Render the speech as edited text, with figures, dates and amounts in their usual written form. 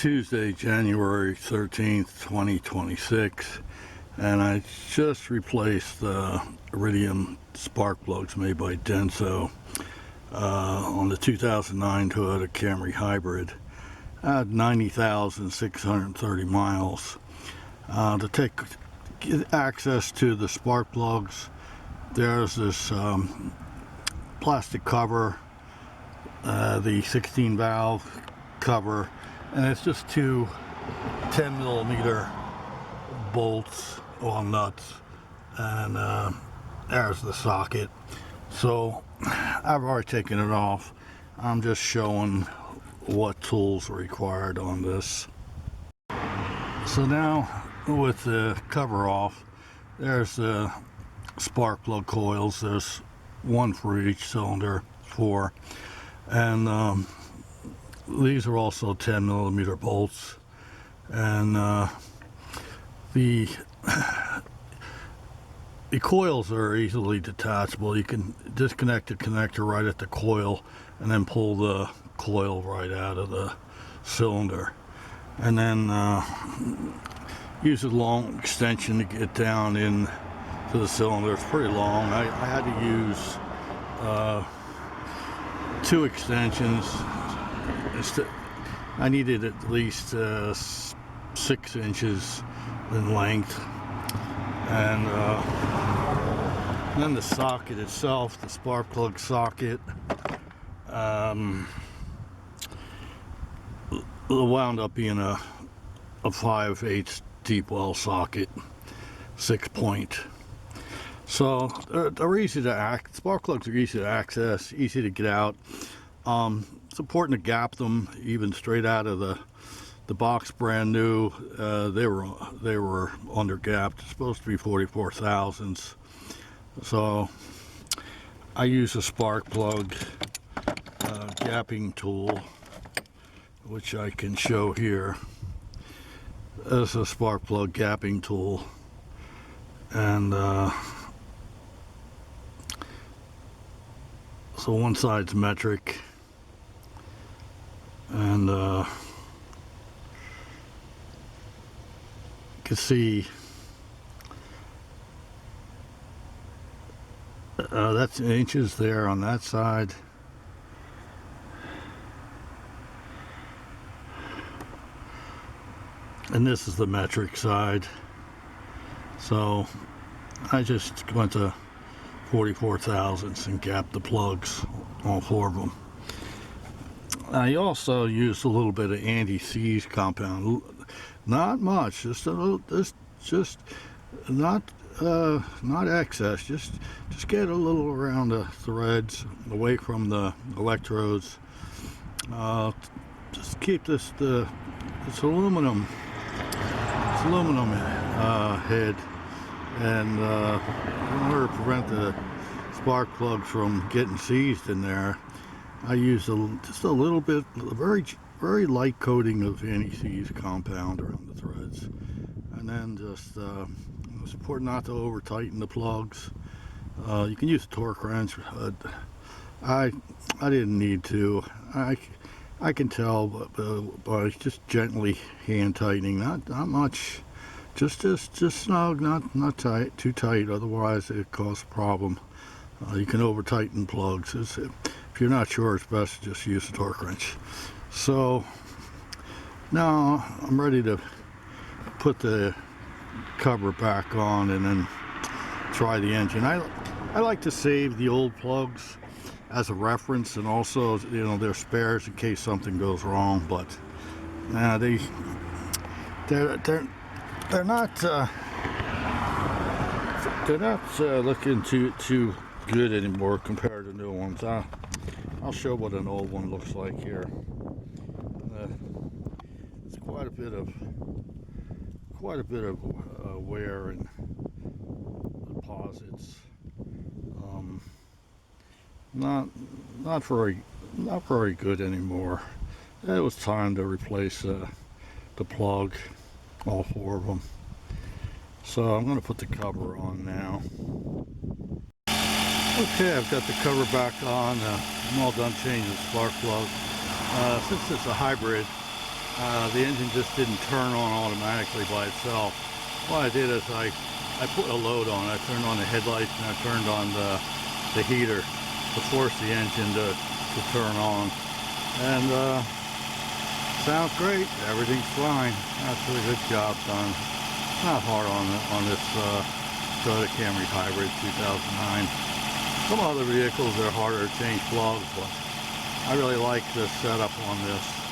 Tuesday, January 13th, 2026, and I just replaced the iridium spark plugs made by Denso on the 2009 Toyota Camry hybrid at 90,630 miles. To get access to the spark plugs, there's this plastic cover, the 16 valve cover, and it's just two 10mm bolts or nuts, and there's the socket. So I've already taken it off. I'm just showing what tools are required on this. So now with the cover off, there's the spark plug coils. There's one for each cylinder, 4, and these are also 10mm bolts, and the coils are easily detachable. You can disconnect the connector right at the coil and then pull the coil right out of the cylinder, and then use a long extension to get down in to the cylinder. It's pretty long. I had to use 2 extensions. I needed at least 6 inches in length, and then the socket itself, the spark plug socket, wound up being a 5/8 deep well socket, 6-point. So they're easy to spark plugs are easy to access, easy to get out. It's important to gap them even straight out of the box, brand new. They were under gapped. It's supposed to be 44 thousandths. So I use a spark plug gapping tool, which I can show here. This is a spark plug gapping tool, and so one side's metric, and you can see that's inches there on that side. And this is the metric side. So I just went to 44 thousandths and gapped the plugs, all 4 of them. I also used a little bit of anti-seize compound, not much, just a little, just not excess, just get a little around the threads, away from the electrodes. Just keep this it's aluminum head, and in order to prevent the spark plug from getting seized in there, I used just a little bit, a very light coating of anti-seize compound around the threads, and then just it's important not to over tighten the plugs. You can use a torque wrench. I didn't need to. I can tell by just gently hand tightening, not much, just snug, not tight, too tight, otherwise it causes a problem. You can over tighten plugs. If you're not sure, it's best to just use a torque wrench. So now I'm ready to put the cover back on and then try the engine. I like to save the old plugs as a reference, and also, you know, they're spares in case something goes wrong. But they're not looking too good anymore compared to new ones. I'll show what an old one looks like here. It's quite a bit of wear and deposits. Not very good anymore. It was time to replace the plug, all 4 of them. So I'm going to put the cover on now. Okay, I've got the cover back on. I'm all done changing the spark plug. Since it's a hybrid, the engine just didn't turn on automatically by itself. What I did is I put a load on. I turned on the headlights and I turned on the heater to force the engine to turn on. And sounds great. Everything's fine. That's a good job done. Not hard on this Toyota Camry Hybrid 2009. Some other vehicles are harder to change plugs, but I really like the setup on this.